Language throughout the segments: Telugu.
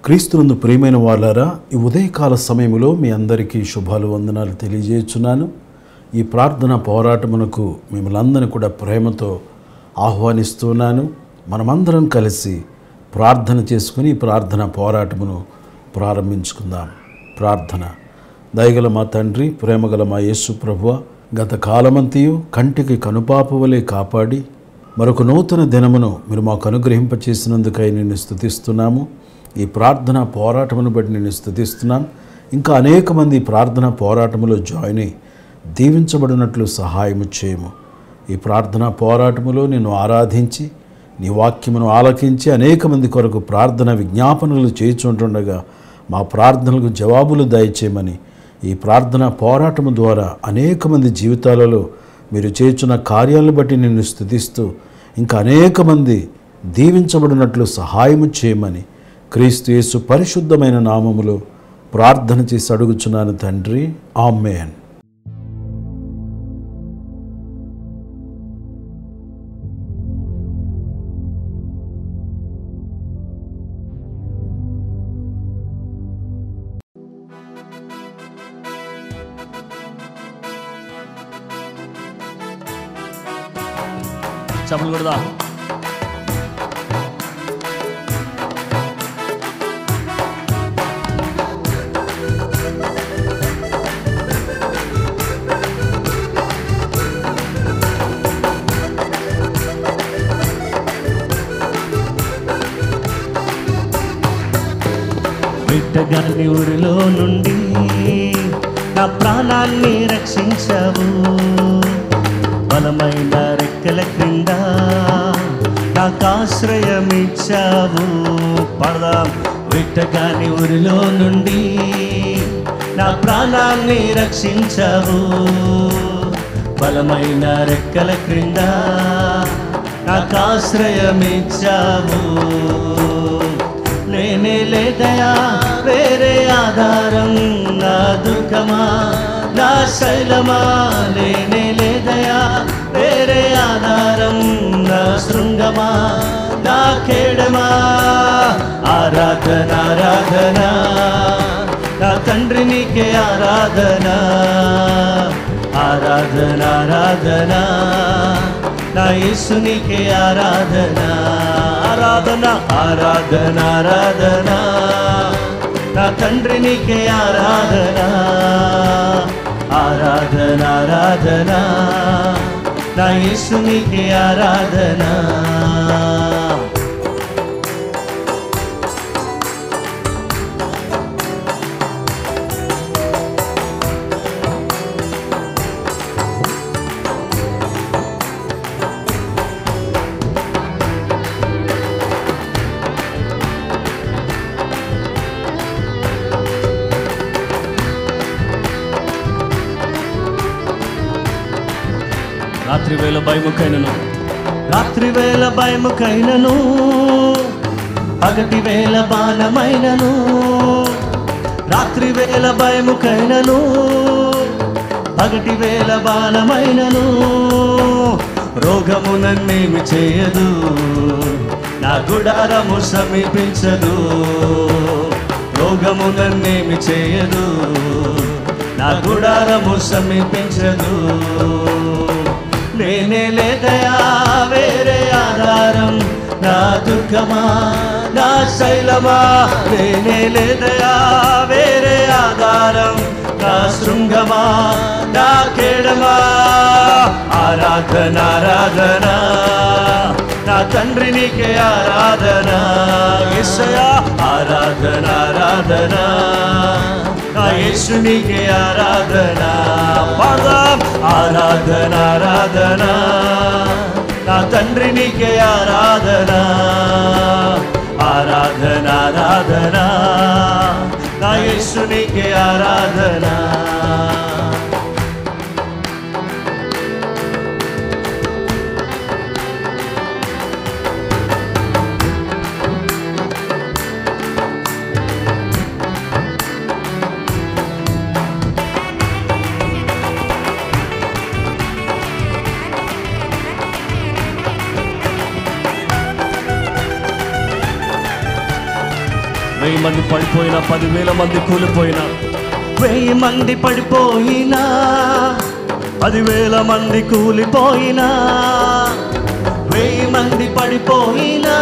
క్రీస్తునందు ప్రియమైన వాళ్ళారా, ఈ ఉదయకాల సమయంలో మీ అందరికీ శుభాలు వందనాలు తెలియజేస్తున్నాను. ఈ ప్రార్థన పోరాటమునకు మిమ్మల్ని అందరినీ కూడా ప్రేమతో ఆహ్వానిస్తున్నాను. మనమందరం కలిసి ప్రార్థన చేసుకుని ఈ ప్రార్థన పోరాటమును ప్రారంభించుకుందాం. ప్రార్థన. దయగల మా తండ్రి, ప్రేమగల మా యేసు ప్రభువ, గత కాలమంతయు కంటికి కనుపాపు వలె కాపాడి మరొక నూతన దినమును మీరు మాకు అనుగ్రహింపచేసినందుకై నిన్ను స్తుతిస్తున్నాము. ఈ ప్రార్థన పోరాటమును బట్టి నేను స్తుతిస్తున్నాను. ఇంకా అనేక మంది ప్రార్థన పోరాటములో జాయిన్ అయ్యి దీవించబడినట్లు సహాయము చేయము. ఈ ప్రార్థన పోరాటములో నిన్ను ఆరాధించి నీ వాక్యమును ఆలకించి అనేక మంది కొరకు ప్రార్థన విజ్ఞాపనలు చేయుచుంటుండగా మా ప్రార్థనలకు జవాబులు దయచేయమని, ఈ ప్రార్థన పోరాటము ద్వారా అనేక మంది జీవితాలలో మీరు చేయుచున్న కార్యాలను బట్టి నిన్ను స్తుతిస్తూ ఇంకా అనేక మంది దీవించబడినట్లు సహాయము చేయమని క్రీస్తు యేసు పరిశుద్ధమైన నామములో ప్రార్థన చేసి అడుగుచున్నాను తండ్రి, ఆమేన్. చప్పట్లు కొడదాం. బిడ్డగాని ఊరిలో నుండి నా ప్రాణాన్ని రక్షించావు, బలమైన రెక్కల క్రింద నాకు ఆశ్రయమిచ్చావు. పడదాం. బిడ్డగాని ఊరిలో నుండి నా ప్రాణాన్ని రక్షించావు, బలమైన రెక్కల క్రింద నాకు ఆశ్రయమిచ్చావు. లేనే లేదయా వేరే ఆధారం, నా దుఃఖమా నా శైలమా, లేనే లేదయా వేరే ఆధారం, నా శృంగమా నా ఖేడమా. ఆరాధన ఆరాధన నా తండ్రి నీకే ఆరాధన, ఆరాధన ఆరాధన నా యేసు నీకే ఆరాధన, ఆరాధన ఆరాధన ఆరాధన నా తండ్రి నీకే ఆరాధన, ఆరాధన ఆరాధన నా యేసు నీకే ఆరాధన. రాత్రివేళ భయముకైనను, రాత్రివేళ భయముకైనను, పగటి వేళ బాణమైనను, రాత్రివేళ భయముకైనను, పగటి వేళ బాణమైనను, రోగము నన్నేమి చేయదు, నా గుడారము సమీపించదు, రోగము నన్నేమి చేయదు, నా గుడారము సమీపించదు. లేనే లేదయా వేరే ఆధారం, నా దుఃఖమా నా శైలమా, లేనే లేదయా వేరే ఆధారం, నా శృంగమా నా ఖేడమా. ఆరాధన ఆరాధన నా తండ్రి నీకే ఆరాధన, యేసయ్యా ఆరాధన ఆరాధన నా యేసు నీకే ఆరాధన. పాడదాం. ఆరాధన ఆరాధన నా తండ్రి నీకే ఆరాధన, ఆరాధన ఆరాధన నా యేసు నీకే ఆరాధన. మంది పడిపోయినా, 10,000 మంది కూలిపోయినా, 1000 మంది పడిపోయినా, 10,000 మంది కూలిపోయినా, 1000 మంది పడిపోయినా,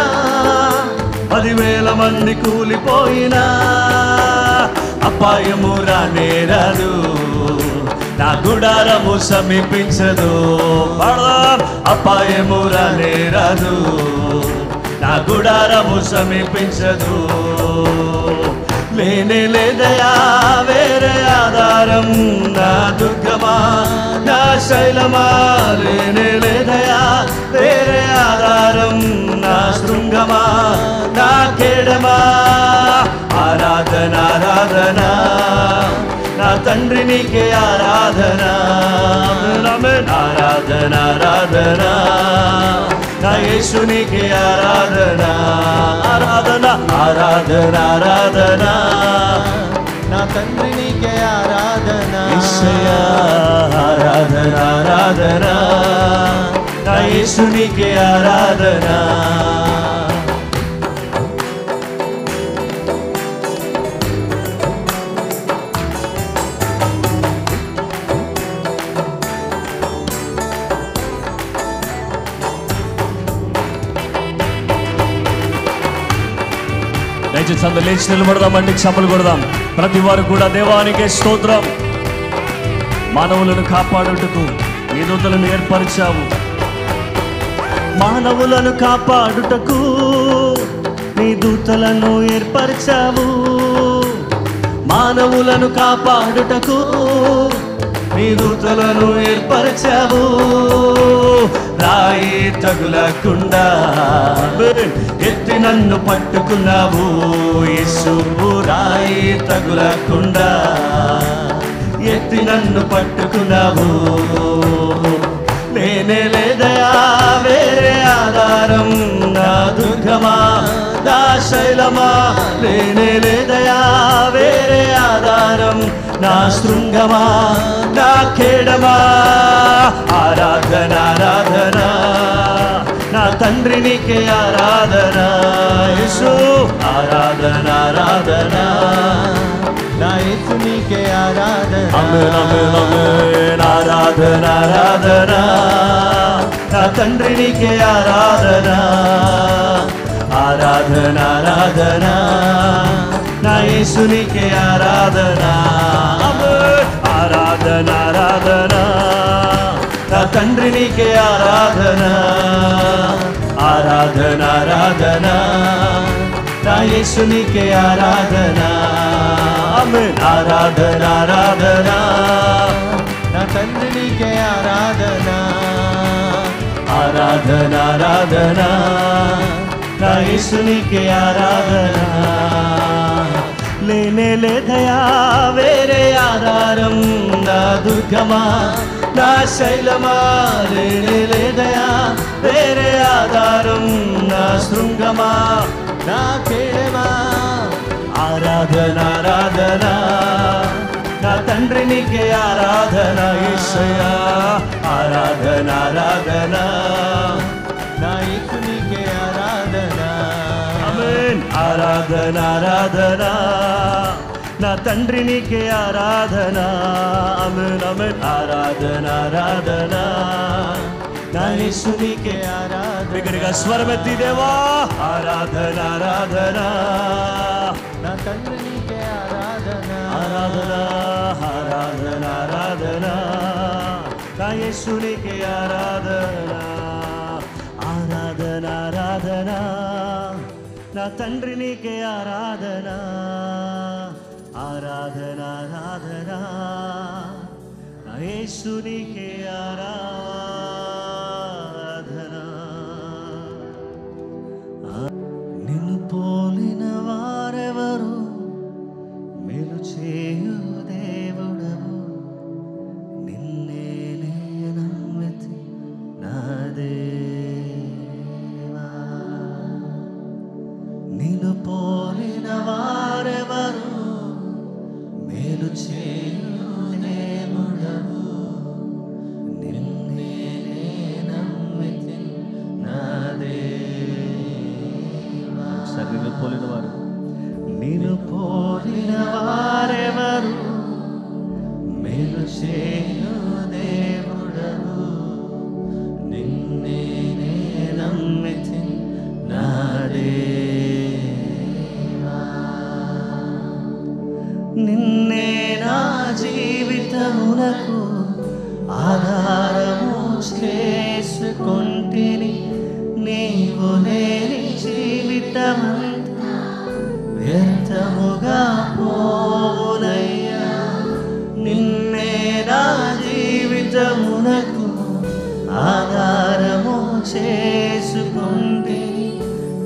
10,000 మంది కూలిపోయినా, అపాయము రానే రాదు, నా గుడారము సమీపించదు. అపాయము రానే రాదు, నా గుడారము సమీపించదు. లేనే లేదయా వేరే ఆధారం, నా దుర్గమా నా శైలమా. లేనే లేదయా వేరే ఆధారం, నా శృంగమా నా కేడమా. ఆరాధన ఆరాధన నా తండ్రి నీకే ఆరాధన. ఆరాధన ఆరాధన నా యేసు నీకే ఆరాధన. ఆరాధన ఆరాధన ఆరాధన నా తండ్రి నీకే ఆరాధన. యేసయ్యా ఆరాధన ఆరాధన నా యేసు నీకే ఆరాధన. దయచేసి అందరూ లేచి నిలబడదామండి, చప్పలు కొడదాం. ప్రతి వారు కూడా దేవానికే స్తోత్రం. మానవులను కాపాడుటకు నీ దూతలను ఏర్పరిచావు. మానవులను కాపాడుటకు నీ దూతలను ఏర్పరిచావు. మానవులను కాపాడుటకు నీ దూతలను ఏర్పరిచావు. రాయి తగులకుండా ఎత్తి నన్ను పట్టుకున్నావు యేసు. రాయి తగులకుండా ఎత్తి నన్ను పట్టుకున్నావు. లేనే లేదయా వేరే ఆధారం, నా దుర్గమా నా శైలమా. లేనే లేదయా వేరే ఆధారం, నా శృంగమా నా కేడమా. ఆరాధన ఆరాధన నా తండ్రి నీకే ఆరాధన. యేసు ఆరాధన ఆరాధన నా యేసు నీకే ఆరాధన. ఆమేన్ ఆమేన్ ఆమేన్. ఆరాధన ఆరాధన నా తండ్రి నీకే ఆరాధన. ఆరాధన ఆరాధన నా యేసు నీకే ఆరాధన. ఆరాధన ఆరాధన నా తండ్రి నీకే ఆరాధన. ఆరాధన ఆరాధన నా యేసు నీకే ఆరాధన. ఆమేన్. ఆరాధన ఆరాధన నా తండ్రి నీకే ఆరాధన. ఆరాధన ఆరాధన నా యేసు నీకే ఆరాధన. లేనే లేదయా వేరే ఆధారం, నా దుర్గమా నా శైలమా. లేనే లేదయా వేరే ఆధారం, నా శృంగమా నా కేడమా. ఆరాధన ఆరాధన నా తండ్రి నీకే ఆరాధన. యేసయ్యా ఆరాధన ఆరాధన నా యేసు నీకే ఆరాధన. ఆమేన్. ఆరాధన ఆరాధన నా తండ్రి నీకే ఆరాధన. ఆమేన్ ఆమేన్. ఆరాధన ఆరాధన నా యేసు నీకే ఆరాధన. బిగ్గరగా స్వరమెత్తి దేవా. ఆరాధన ఆరాధన నా తండ్రి నీకే ఆరాధన. ఆరాధన ఆరాధన ఆరాధన నా యేసు నీకే ఆరాధన. ఆరాధన ఆరాధన నా తండ్రి నీకే ఆరాధన. ఆరాధన ఆరాధన నా యేసు నీకే ఆరాధన. నిన్ను పోలిన వారెవరు, మేలు చేయు దేవుడవు. నిన్నే నే నమ్మితి నా దేవా. నిన్ను పోలిన వారెవరు, మేలు చేయు దేవుడవు. నిన్నే చేసుకుంటిని నీవు లేని జీవితమంతా వ్యర్థముగా పోవునయ్యా నిన్నే నా జీవితమునకు ఆధారము చేసుకుంటిని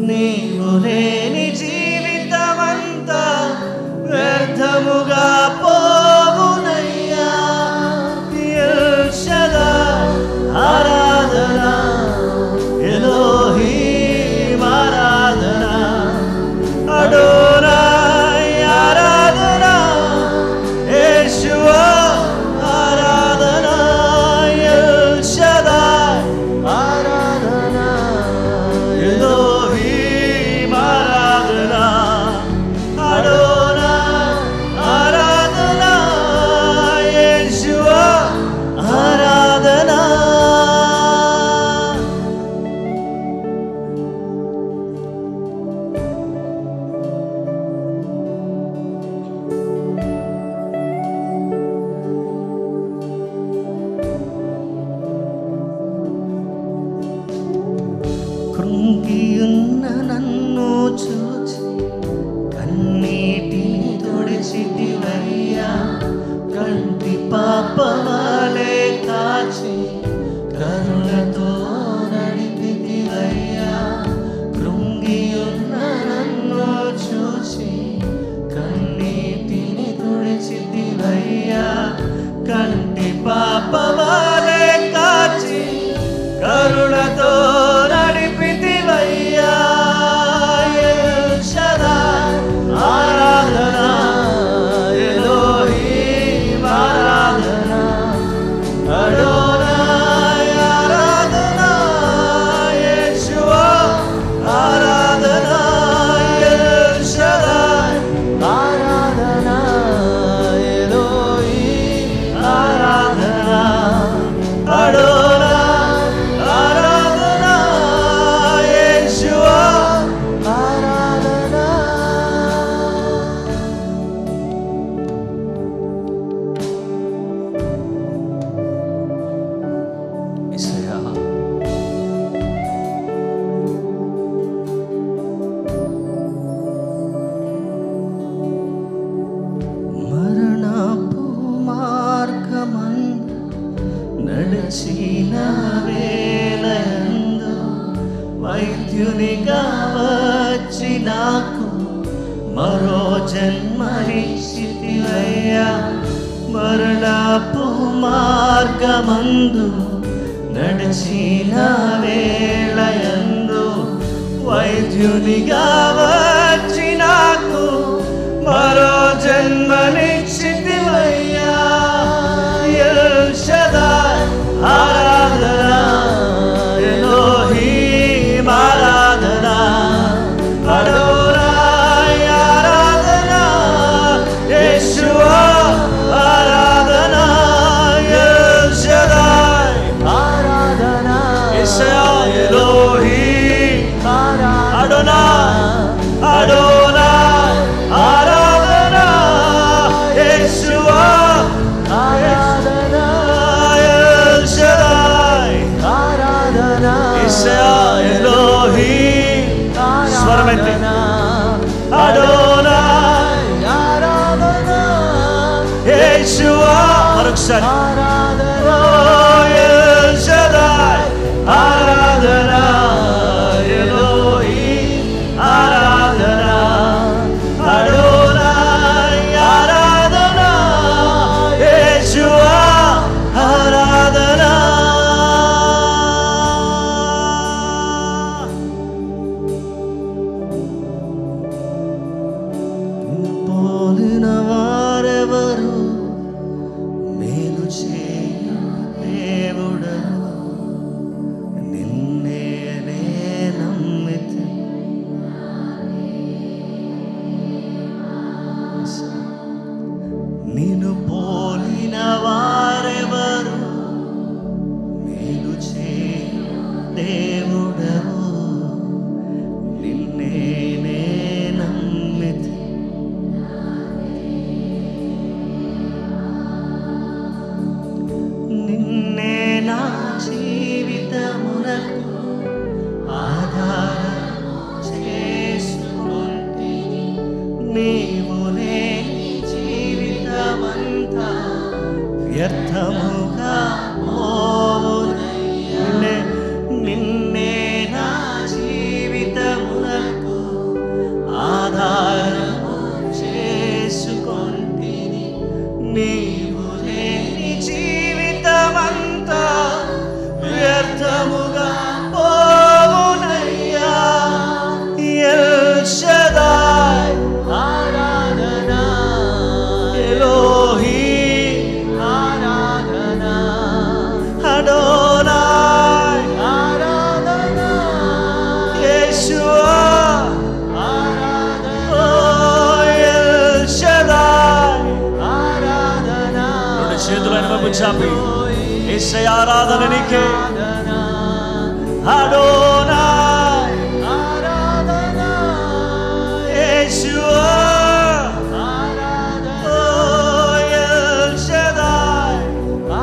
నీవు లేని జీవితమంతా వ్యర్థముగా పోవునయ్యా ఎల్ షదాయ్ ఆరాధనా ఎలోహీం ఆరాధనా అడోనాయ్ ఆరాధనా యేషువా ఆరాధనా ఎల్ షదాయ్ ఆరాధనా ఎలోహీం ఆరాధనా అడోనాయ్ ఆరాధనా యేషువా ఆరాధనా కృంగియున్న నన్ను చూచి కన్నీటిని తుడిచితివయ్యా కంటి పాపమాలే కాచి కరుణతో నడిపితివయ్యా కృంగియున్న నన్ను చూచి కన్నీటిని తుడిచితివయ్యా కంటి పాపమాలే కాచి కరుణతో నడిపితివయ్యా ఎల్ షదాయ్ ఆరాధనా ఎలోహీం ఆరాధనా అడోనాయ్ ఆరాధనా యేషువా ఆరాధనా ఎల్ షదాయ్ ఆరాధనా ఎలోహీం ఆరాధనా అడోనాయ్ ఆరాధనా యేషువా ఆరాధనా యేసయ్యా మరణపు మార్గమందు నడిచిన వేళయందు వైద్యునిగా వచ్చి నాకు మరో జన్మనిచ్చితివయ్యా మరణపు మార్గమందు నడిచిన వేళయందు వైద్యునిగా వచ్చి నాకు మరో జన్మనిచ్చితివయ్యా ఎల్ షదాయ్ ఆరాధనా ఎలోహీం ఆరాధనా అడోనాయ్ ఆరాధనా యేషువా ఆరాధనా ఎల్ షదాయ్ ఆరాధనా యేసయ్యా ఎలోహీం అడోనాయ్ అడోనాయ్ ఆరాధనా యేషువా ఆరాధనా ఎల్ షదాయ్ ఆరాధనా యేసయ్యా ఎలోహీం స్వరమెత్తి అడోనాయ్ ఆరాధనా యేషువా మరొకసారి ఆరాధనా ఎల్ షదాయ్ ఆరాధనా ఎలోహీం ఆరాధనా అడోనాయ్ ఆరాధనా యేషువా ఆరాధనా పోలిన వారెవరు మేలు చేయ ఆధారం చేసుకుంటిని. నీవు లేని జీవితమంతా వ్యర్థముగా పోవునయ్యా. నిన్నే నా జీవితమునకు ఆధారము చేసుకొంటిని. నీవు లేని జీవితమంతా వ్యర్థముగా పోవునయ్యా. ఎల్ షదాయ్ ఆరాధన, ఎలోహీం ఆరాధన, అడోనాయ్ ఆరాధన, యేషువా ఆరాధన, ఓ ఎల్ షదాయ్ ఆరాధన. రెండు చేతులను వైపు చాపి యేసయ్య ఆరాధన నీకే. అడోనాయ్ ఆరాధన, యేషువా ఆరాధన, ఓ ఎల్ షదాయ్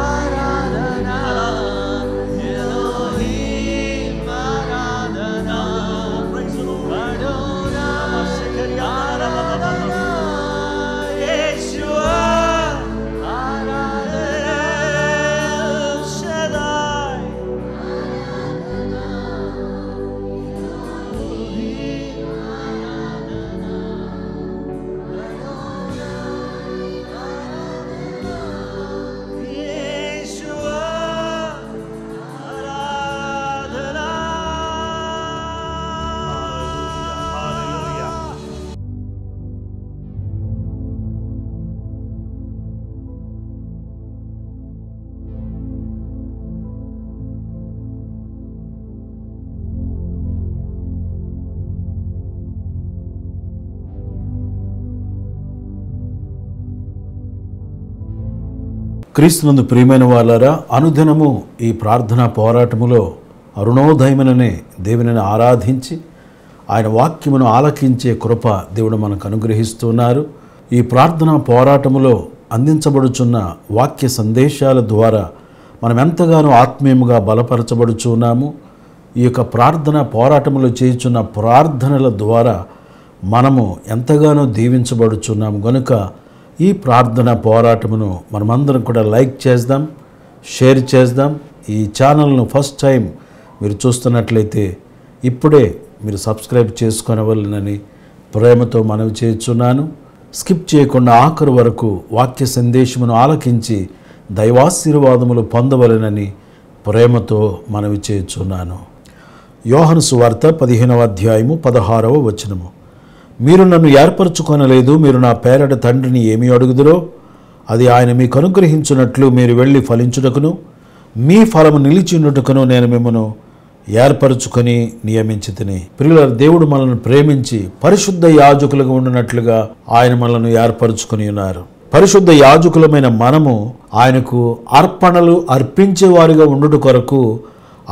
ఆరాధన, ఎలోహీం ఆరాధన, అడోనాయ్ ఆరాధన, యేషువా ఆరాధన, ఎల్ షదాయ్ యేషువా ఆరాధన. క్రీస్తునందు ప్రియమైన వాళ్ళారా, అనుదినము ఈ ప్రార్థనా పోరాటములో అరుణోదయముననే దేవునిని ఆరాధించి ఆయన వాక్యమును ఆలకించే కృప దేవుడు మనకు అనుగ్రహిస్తున్నారు. ఈ ప్రార్థనా పోరాటములో అందించబడుచున్న వాక్య సందేశాల ద్వారా మనం ఎంతగానో ఆత్మీయముగా బలపరచబడుచున్నాము. ఈ యొక్క ప్రార్థన పోరాటములో చేయుచున్న ప్రార్థనల ద్వారా మనము ఎంతగానో దీవించబడుచున్నాము. కనుక ఈ ప్రార్థన పోరాటమును మనమందరం కూడా లైక్ చేద్దాం, షేర్ చేద్దాం. ఈ ఛానల్ను ఫస్ట్ టైం మీరు చూస్తున్నట్లయితే ఇప్పుడే మీరు సబ్స్క్రైబ్ చేసుకొనవలెనని ప్రేమతో మనవి చేయుచున్నాను. స్కిప్ చేయకుండా ఆఖరు వరకు వాక్య సందేశమును ఆలకించి దైవాశీర్వాదములు పొందవలెనని ప్రేమతో మనవి చేయుచున్నాను. యోహాను సువార్త 15వ అధ్యాయము 16వ వచనము. మీరు నన్ను ఏర్పరచుకొనలేదు, మీరు నా పేరట తండ్రిని ఏమి అడుగుదురో అది ఆయన మీకు అనుగ్రహించున్నట్లు మీరు వెళ్ళి ఫలించుటకును మీ ఫలము నిలిచినట్టుకును నేను మిమ్మను ఏర్పరచుకొని నియమించితిని. ప్రియులారా, దేవుడు మనల్ని ప్రేమించి పరిశుద్ధ యాజకులుగా ఉండినట్లుగా ఆయన మనల్ని ఏర్పరచుకొని ఉన్నారు. పరిశుద్ధ యాజకులమైన మనము ఆయనకు అర్పణలు అర్పించేవారిగా ఉండుట కొరకు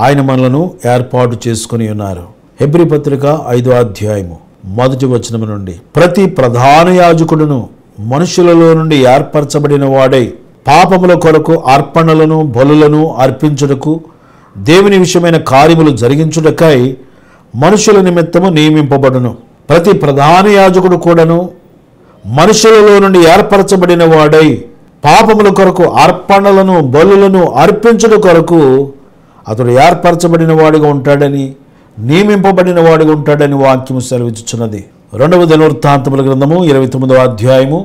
ఆయన మనలను ఏర్పాటు చేసుకుని ఉన్నారు. హెబ్రీ పత్రిక 5వ అధ్యాయము 1వ వచనము నుండి, ప్రతి ప్రధాన యాజకుడును మనుషులలో నుండి ఏర్పరచబడిన వాడై పాపముల కొరకు అర్పణలను బలులను అర్పించుటకు దేవుని విషయమైన కార్యములు జరిగించుటకై మనుషుల నిమిత్తము నియమింపబడును. ప్రతి ప్రధాన యాజకుడు కూడాను మనుషులలో నుండి ఏర్పరచబడిన వాడై పాపముల కొరకు అర్పణలను బలులను అర్పించుట కొరకు అతడు ఏర్పరచబడిన వాడిగా ఉంటాడని, నియమింపబడిన వాడిగా ఉంటాడని వాక్యము సెలవిచ్చుచున్నది. 2వ దినవృత్తాంతముల గ్రంథము 29వ అధ్యాయము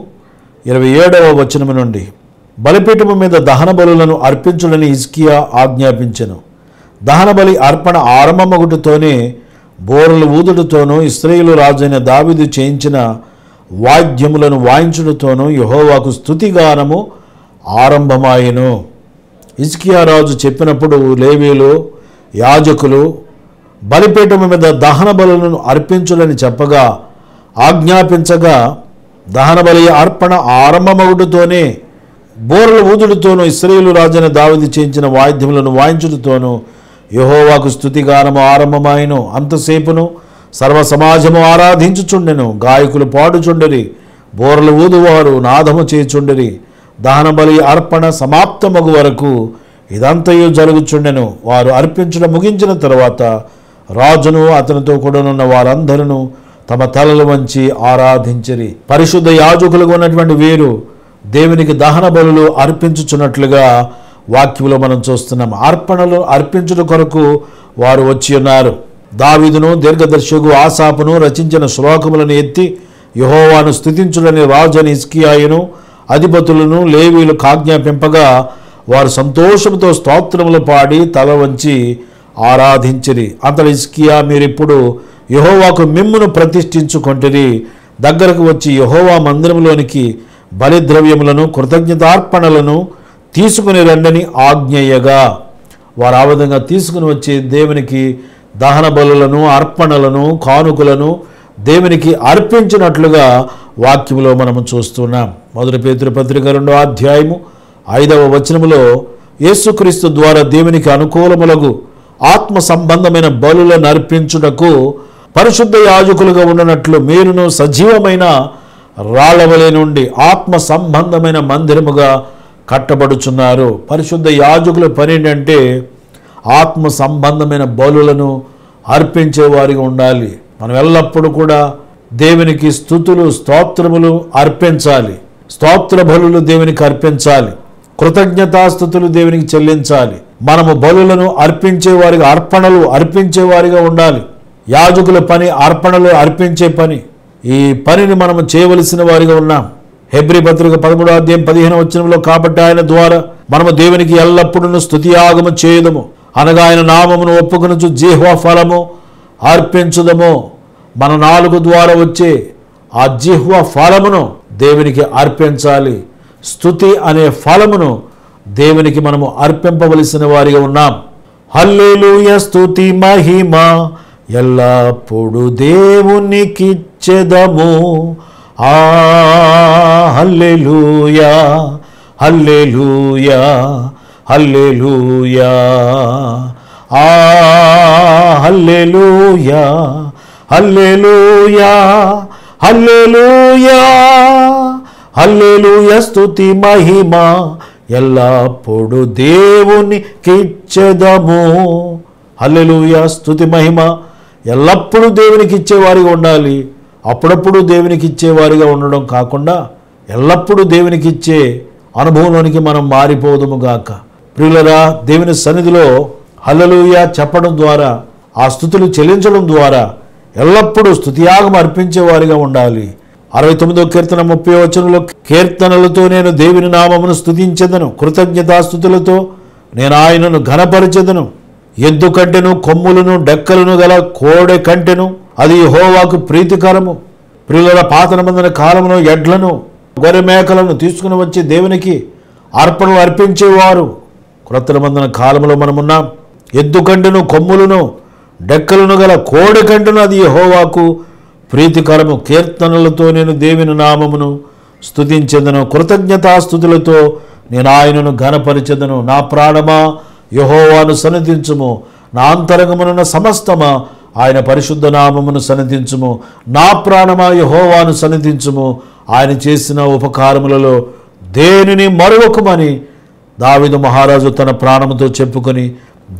27వ వచనము నుండి, బలిపీఠము మీద దహన బలులను అర్పించుడని హిజ్కియా ఆజ్ఞాపించెను. దహన బలి అర్పణ ఆరంభమగుటతోనే బోరలు ఊదుడుతోనూ ఇశ్రాయేలు రాజైన దావీదు చేయించిన వాద్యములను వాయించుడుతోనూ యెహోవాకు స్తుతిగానము ఆరంభమాయెను. హిజ్కియా రాజు చెప్పినప్పుడు లేవీయులు యాజకులు బలిపీఠము మీద దహన బలులను అర్పించుడని చెప్పగా ఆజ్ఞాపించగా దహన బలి అర్పణ ఆరంభమగుడుతోనే బోరలు ఊదుడుతోనూ ఇశ్రాయేలు రాజైన దావీదు చేయించిన వాద్యములను వాయించుడుతోనూ యెహోవాకు స్తుతిగానము ఆరంభమాయెను. అంతసేపును సర్వ సమాజము ఆరాధించుచుండెను. గాయకులు పాడుచుండిరి, బోరలు ఊదువారు నాదము చేయుచుండిరి. దహన బలి అర్పణ సమాప్తమగు వరకు ఇదంతయు జరుగుచుండెను. వారు అర్పించడం ముగించిన తర్వాత రాజును అతనితో కూడానున్న వారందరూ తమ తలలు వంచి ఆరాధించిరి. పరిశుద్ధ యాజకులుగా ఉన్నటువంటి వీరు దేవునికి దహన బలులు అర్పించుచున్నట్లుగా వాక్యంలో మనం చూస్తున్నాం. అర్పణలు అర్పించుట కొరకు వారు వచ్చి ఉన్నారు. దావీదును దీర్ఘదర్శకు ఆసాపును రచించిన శ్లోకములను ఎత్తి యెహోవాను స్తుతించుడని రాజుని హిజ్కియాయును అధిపతులను లేవీలు ఆజ్ఞాపింపగా వారు సంతోషంతో స్తోత్రములు పాడి తల వంచి ఆరాధించిరి. అంతటి హిజ్కియా, మీరిప్పుడు యెహోవాకు మిమ్మును ప్రతిష్ఠించుకొంటిరి, దగ్గరకు వచ్చి యెహోవా మందిరంలోనికి బలిద్రవ్యములను కృతజ్ఞతార్పణలను తీసుకుని రండని ఆజ్ఞయ్యగా వారు ఆ విధంగా తీసుకుని వచ్చి దేవునికి దహన బలులను అర్పణలను కానుకలను దేవునికి అర్పించినట్లుగా వాక్యంలో మనము చూస్తున్నాం. 1 పేతురు పత్రిక 2వ అధ్యాయము 5వ వచనములో యేసుక్రీస్తు ద్వారా దేవునికి అనుకూలములకు ఆత్మ సంబంధమైన బలులను అర్పించుటకు పరిశుద్ధ యాజకులుగా ఉన్నట్లు మీరును సజీవమైన రాళ్లవలే నుండి ఆత్మ సంబంధమైన మందిరముగా కట్టబడుచున్నారు. పరిశుద్ధ యాజకుల పని ఏంటంటే ఆత్మ సంబంధమైన బలులను అర్పించేవారిగా ఉండాలి. మనం ఎల్లప్పుడూ కూడా దేవునికి స్తుతులు స్తోత్రములు అర్పించాలి. స్తోత్ర బలులు దేవునికి అర్పించాలి. కృతజ్ఞతాస్తుతులు దేవునికి చెల్లించాలి. మనము బలులను అర్పించేవారిగా అర్పణలు అర్పించేవారిగా ఉండాలి. యాజకుల పని అర్పణలు అర్పించే పని. ఈ పనిని మనము చేయవలసిన వారిగా ఉన్నాం. హెబ్రీ పత్రిక 13వ అధ్యాయం 15వ వచనంలో కాబట్టి ఆయన ద్వారా మనము దేవునికి ఎల్లప్పుడూ స్తుతియాగము చేయదము, అనగా ఆయన నామమును ఒప్పుకొనుచు జిహ్వా ఫలము అర్పించుదము. మన నాలుగు ద్వారా వచ్చే ఆ జిహ్వా ఫలమును దేవునికి అర్పించాలి. స్తుతి అనే ఫలమును దేవునికి మనము అర్పింపవలసిన వారిగా ఉన్నాం. హల్లెలూయా స్తుతి మహిమ ఎల్లప్పుడు దేవునికిచ్చెదము. హల్లెలూయా హల్లెలూయా హల్లెలూయా హల్లెలూయా హల్లెలూయా హల్లెలూయా హల్లెలూయా స్తుతి మహిమ ఎల్లప్పుడు దేవునికిచ్చెదము. హల్లెలూయా స్తుతి మహిమ ఎల్లప్పుడూ దేవునికి ఇచ్చేవారిగా ఉండాలి. అప్పుడప్పుడు దేవునికి ఇచ్చేవారిగా ఉండడం కాకుండా ఎల్లప్పుడూ దేవునికి ఇచ్చే అనుభవంలోనికి మనం మారిపోదుము గాక. ప్రియులరా, దేవుని సన్నిధిలో హల్లెలూయా చెప్పడం ద్వారా, ఆ స్తుతులు చెల్లించడం ద్వారా ఎల్లప్పుడూ స్తుతియాగం అర్పించేవారిగా ఉండాలి. 69వ కీర్తన 30వ వచనంలో కీర్తనలతో నేను దేవుని నామమును స్తుతించెదను, కృతజ్ఞతాస్తుతులతో నేను ఆయనను ఘనపరిచెదను. ఎద్దు కంటెను కొమ్ములను డెక్కలను గల కోడె కంటెను అది యెహోవాకు ప్రీతికరము. ప్రియుల పాత నిబంధన కాలంలో ఎడ్లను గొర్రె మేకలను తీసుకుని వచ్చి దేవునికి అర్పణలు అర్పించేవారు. క్రొత్త నిబంధన కాలంలో మనమున్నాం. ఎద్దు కంటెను కొమ్ములను డెక్కలను గల కోడె కంటెను అది యెహోవాకు ప్రీతికరము. కీర్తనలతో నేను దేవుని నామమును స్తుతించెదను, కృతజ్ఞతాస్తుతులతో నేను ఆయనను ఘనపరిచెదను. నా ప్రాణమా యెహోవాను సన్నిధించుము, నా అంతరంగమునున్న సమస్తమా ఆయన పరిశుద్ధ నామమును సన్నిధించుము. నా ప్రాణమా యెహోవాను సన్నిధించుము, ఆయన చేసిన ఉపకారములలో దేనిని మరువకుమని దావీదు మహారాజు తన ప్రాణముతో చెప్పుకొని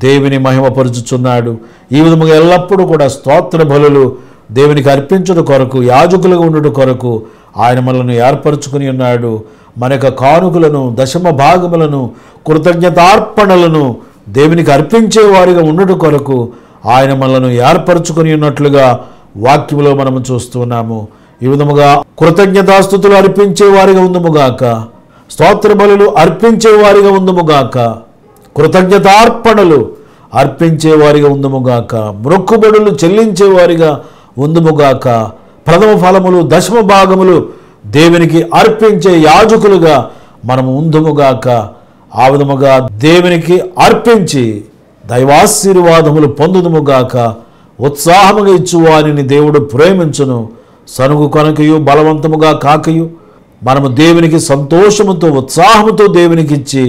దేవుని మహిమపరుచుచున్నాడు. ఈ విధముగా ఎల్లప్పుడూ కూడా స్తోత్ర బలులు దేవునికి అర్పించుట కొరకు, యాజకులుగా ఉండుట కొరకు ఆయన మనల్ని ఏర్పరచుకుని ఉన్నాడు. మన యొక్క కానుకలను, దశమ భాగములను, కృతజ్ఞతార్పణలను దేవునికి అర్పించేవారిగా ఉండుట కొరకు ఆయన మనల్ని ఏర్పరచుకుని ఉన్నట్లుగా వాక్యములో మనము చూస్తున్నాము. ఈ విధముగా కృతజ్ఞతాస్తుతులు అర్పించేవారిగా ఉందుముగాక, స్తోత్ర బలులు అర్పించేవారిగా ఉందుముగాక, కృతజ్ఞతార్పణలు అర్పించేవారిగా ఉందుముగాక, మొక్కుబడులు చెల్లించేవారిగా ఉందుముగాక, ప్రథమ ఫలములు దశమ భాగములు దేవునికి అర్పించే యాజకులుగా మనము ఉందుముగాక. ఆ విధముగా దేవునికి అర్పించి దైవాశీర్వాదములు పొందుదుముగాక. ఉత్సాహముగా ఇచ్చువానిని దేవుడు ప్రేమించును, సనుగు కొనకయు బలవంతముగా కాకయు మనము దేవునికి సంతోషముతో ఉత్సాహముతో దేవునికి ఇచ్చి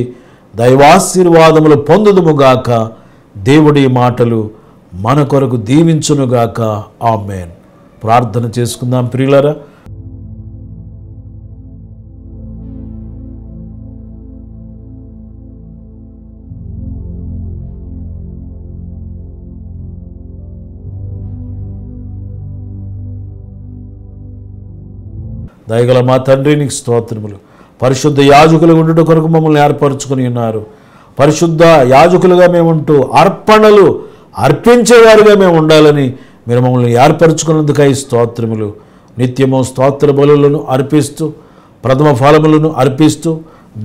దైవాశీర్వాదములు పొందుదుముగాక. దేవుడి మాటలు మన కొరకు దీవించునుగాక. ఆమేన్. ప్రార్థన చేసుకుందాం ప్రియులారా. దయగల మా తండ్రి నీకు స్తోత్రములు. పరిశుద్ధ యాజకులు ఉండుట కొరకు మమ్మల్ని ఏర్పరచుకొని ఉన్నారు. పరిశుద్ధ యాజకులుగా మేము ఉంటూ అర్పణలు అర్పించేవారుగా మేము ఉండాలని మీరు మమ్మల్ని ఏర్పరచుకున్నందుకై స్తోత్రములు. నిత్యము స్తోత్ర బలులను అర్పిస్తూ, ప్రథమ ఫలములను అర్పిస్తూ,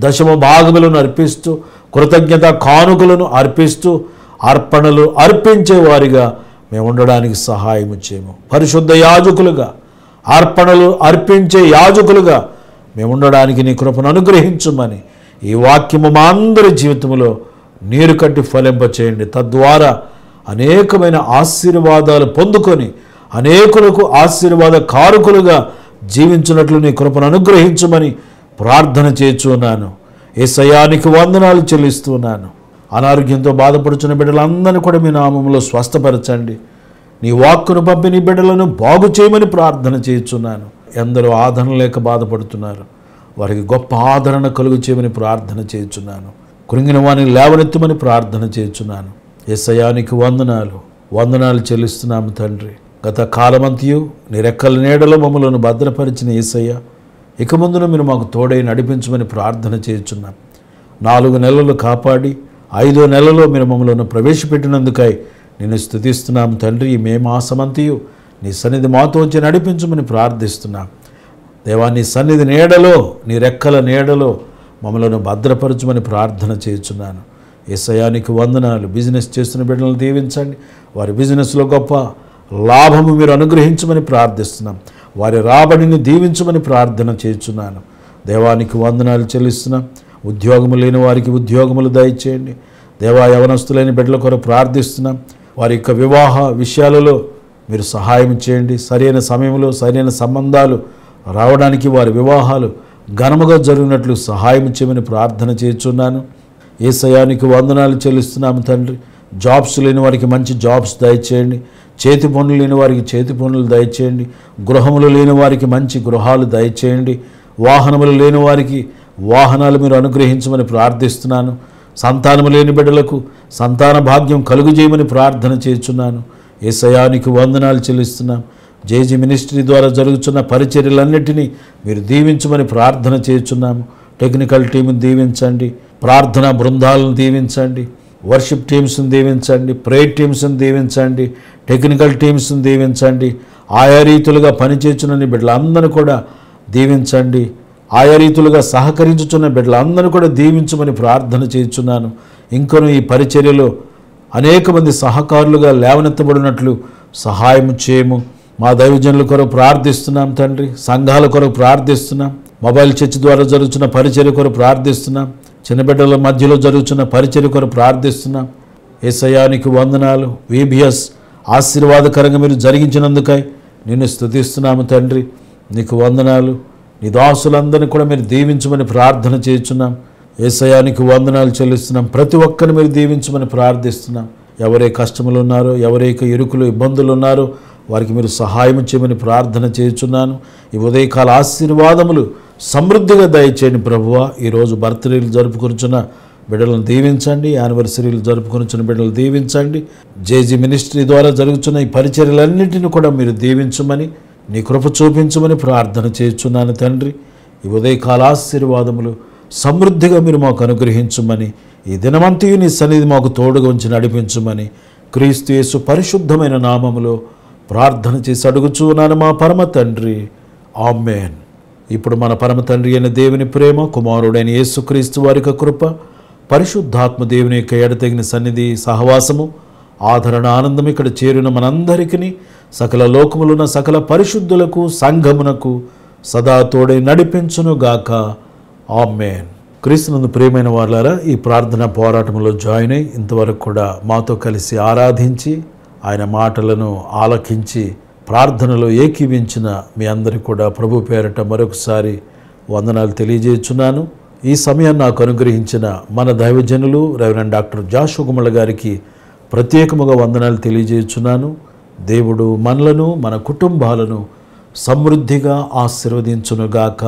దశమ భాగములను అర్పిస్తూ, కృతజ్ఞత కానుకలను అర్పిస్తూ, అర్పణలు అర్పించేవారిగా మేము ఉండడానికి సహాయం చేయము. పరిశుద్ధ యాజకులుగా, అర్పణలు అర్పించే యాజకులుగా మేము ఉండడానికి నీ కృపను అనుగ్రహించుమని ఈ వాక్యము మా అందరి జీవితంలో నీరు కట్టి ఫలింపచేయండి. తద్వారా అనేకమైన ఆశీర్వాదాలు పొందుకొని అనేకులకు ఆశీర్వాద కారకులుగా జీవించినట్లు నీ కృపను అనుగ్రహించమని ప్రార్థన చేస్తున్నాను. యేసయ్యా నీకు వందనాలు చెల్లిస్తున్నాను. అనారోగ్యంతో బాధపడుచున్న బిడ్డలందరినీ కూడా మీ నామములో స్వస్థపరచండి. నీ వాక్కును పంపి నీ బిడ్డలను బాగు చేయమని ప్రార్థన చేస్తున్నాను. ఎందరో ఆదరణ లేక బాధపడుతున్నారు, వారికి గొప్ప ఆదరణ కలుగు చేయమని ప్రార్థన చేస్తున్నాను. కృంగిన వారిని లేవనెత్తమని ప్రార్థన చేస్తున్నాను. యేసయ్యా నీకు వందనాలు చెల్లిస్తున్నాము తండ్రి. గత కాలమంతయు నీ రెక్కల నీడలో మమ్మలను భద్రపరిచిన యేసయ్య, ఇక ముందున మీరు మాకు తోడై నడిపించమని ప్రార్థన చేస్తున్నాం. 4 నెలలు కాపాడి 5వ నెలలో మీరు మమ్మలను ప్రవేశపెట్టినందుకై నిన్ను స్తుతిస్తున్నాము తండ్రి. ఈ మే మాసమంతయు నీ సన్నిధి మాతో వచ్చి నడిపించమని ప్రార్థిస్తున్నాం. దేవా, నీ సన్నిధి నీడలో, నీ రెక్కల నీడలో మమ్మలను భద్రపరచమని ప్రార్థన చేస్తున్నాను. యేసయ్యా నీకు వందనాలు. బిజినెస్ చేస్తున్న బిడ్డలను దీవించండి. వారి బిజినెస్లో గొప్ప లాభము మీరు అనుగ్రహించమని ప్రార్థిస్తున్నాం. వారి రాబడిని దీవించమని ప్రార్థన చేస్తున్నాను. దేవానికి వందనాలు చెల్లిస్తున్నాం. ఉద్యోగము లేని వారికి ఉద్యోగములు దయచేయండి. దేవా, యవనస్తులైన బిడ్డల కొరకు ప్రార్థిస్తున్నాం. వారి యొక్క వివాహ విషయాలలో మీరు సహాయం చేయండి. సరైన సమయంలో సరైన సంబంధాలు రావడానికి వారి వివాహాలు ఘనముగా జరిగినట్లు సహాయం చేయమని ప్రార్థన చేస్తున్నాను. యేసయ్యా నీకు వందనాలు చెల్లిస్తున్నాము తండ్రి. జాబ్స్ లేని వారికి మంచి జాబ్స్ దయచేయండి. చేతి పనులు లేని వారికి చేతి పనులు దయచేయండి. గృహములు లేని వారికి మంచి గృహాలు దయచేయండి. వాహనములు లేని వారికి వాహనాలు మీరు అనుగ్రహించమని ప్రార్థిస్తున్నాను. సంతానము లేని బిడ్డలకు సంతాన భాగ్యం కలుగు చేయమని ప్రార్థన చేస్తున్నాను. యేసయ్యా నీకు వందనాలు చెల్లిస్తున్నాం. జేజీ మినిస్ట్రీ ద్వారా జరుగుతున్న పరిచర్యలన్నిటినీ మీరు దీవించమని ప్రార్థన చేస్తున్నాము. టెక్నికల్ టీంను దీవించండి. ప్రార్థనా బృందాలను దీవించండి. వర్షిప్ టీమ్స్ని దీవించండి. ప్రేయర్ టీమ్స్ని దీవించండి. టెక్నికల్ టీమ్స్ని దీవించండి. ఆయా రీతులుగా పనిచేస్తున్న బిడ్డలందరూ కూడా దీవించండి. ఆయా రీతులుగా సహకరించుచున్న బిడ్డలందరూ కూడా దీవించమని ప్రార్థన చేస్తున్నాను. ఇంకను ఈ పరిచర్యలో అనేక మంది సహకారులుగా లేవనెత్తబడినట్లు సహాయం చేయము. మా దైవజనుల కొరకు ప్రార్థిస్తున్నాం తండ్రి. సంఘాల కొరకు ప్రార్థిస్తున్నాం. మొబైల్ చర్చ్ ద్వారా జరుగుతున్న పరిచర్య కొరకు ప్రార్థిస్తున్నాం. చిన్న బిడ్డల మధ్యలో జరుగుతున్న పరిచర్య కొరకు ప్రార్థిస్తున్నాం. యేసయ్యా నీకు వందనాలు. VBS ఆశీర్వాదకరంగా మీరు జరిగించినందుకై నిన్ను స్తుతిస్తున్నాము తండ్రి. నీకు వందనాలు. నీ దాసులందరినీ కూడా మీరు దీవించమని ప్రార్థన చేస్తున్నాం. యేసయ్యా నీకు వందనాలు చెల్లిస్తున్నాం. ప్రతి ఒక్కరిని మీరు దీవించమని ప్రార్థిస్తున్నాం. ఎవరే కష్టములు ఉన్నారో, ఎవరైతే ఇరుకులు ఇబ్బందులు ఉన్నారో వారికి మీరు సహాయం చేయమని ప్రార్థన చేస్తున్నాను. ఈ ఉదయకాల ఆశీర్వాదములు సమృద్ధిగా దయచేయండి ప్రభువా. ఈరోజు బర్త్డేలు జరుపుకొనుచున్న బిడ్డలను దీవించండి. యానివర్సరీలు జరుపుకొనుచున్న బిడ్డలు దీవించండి. జేజీ మినిస్ట్రీ ద్వారా జరుగుతున్న ఈ పరిచర్యలన్నింటినీ కూడా మీరు దీవించమని, నీ కృప చూపించమని ప్రార్థన చేస్తున్నాను తండ్రి. ఈ ఉదయకాల ఆశీర్వాదములు సమృద్ధిగా మీరు మాకు అనుగ్రహించమని, ఈ దినమంతయు నీ సన్నిధి మాకు తోడుగా ఉంచి నడిపించమని క్రీస్తు యేసు పరిశుద్ధమైన నామములో ప్రార్థన చేసి అడుగుచున్నాను మా పరమ తండ్రి. ఆమేన్. ఇప్పుడు మన పరమ తండ్రి అయిన దేవుని ప్రేమ, కుమారుడైన యేసుక్రీస్తు వారి యొక్క కృప, పరిశుద్ధాత్మ దేవుని యొక్క ఎడతెగిన సన్నిధి, సహవాసము, ఆదరణ, ఆనందం ఇక్కడ చేరిన మనందరికీ, సకల లోకములున్న సకల పరిశుద్ధులకు, సంఘమునకు సదా తోడై నడిపించునుగాక. ఆమేన్. క్రీస్తునందు ప్రియమైన వారులారా, ఈ ప్రార్థన పోరాటంలో జాయిన్ అయి ఇంతవరకు కూడా మాతో కలిసి ఆరాధించి ఆయన మాటలను ఆలకించి ప్రార్థనలో ఏకీవించిన మీ అందరికీ కూడా ప్రభు పేరట మరొకసారి వందనాలు తెలియజేస్తున్నాను. ఈ సమయాన్ని నాకు అనుగ్రహించిన మన దైవజనులు రెవరెండ్ డాక్టర్ జాషువా గుమ్మళ్ళ గారికి ప్రత్యేకముగా వందనాలు తెలియజేస్తున్నాను. దేవుడు మనలను, మన కుటుంబాలను సమృద్ధిగా ఆశీర్వదించునుగాక.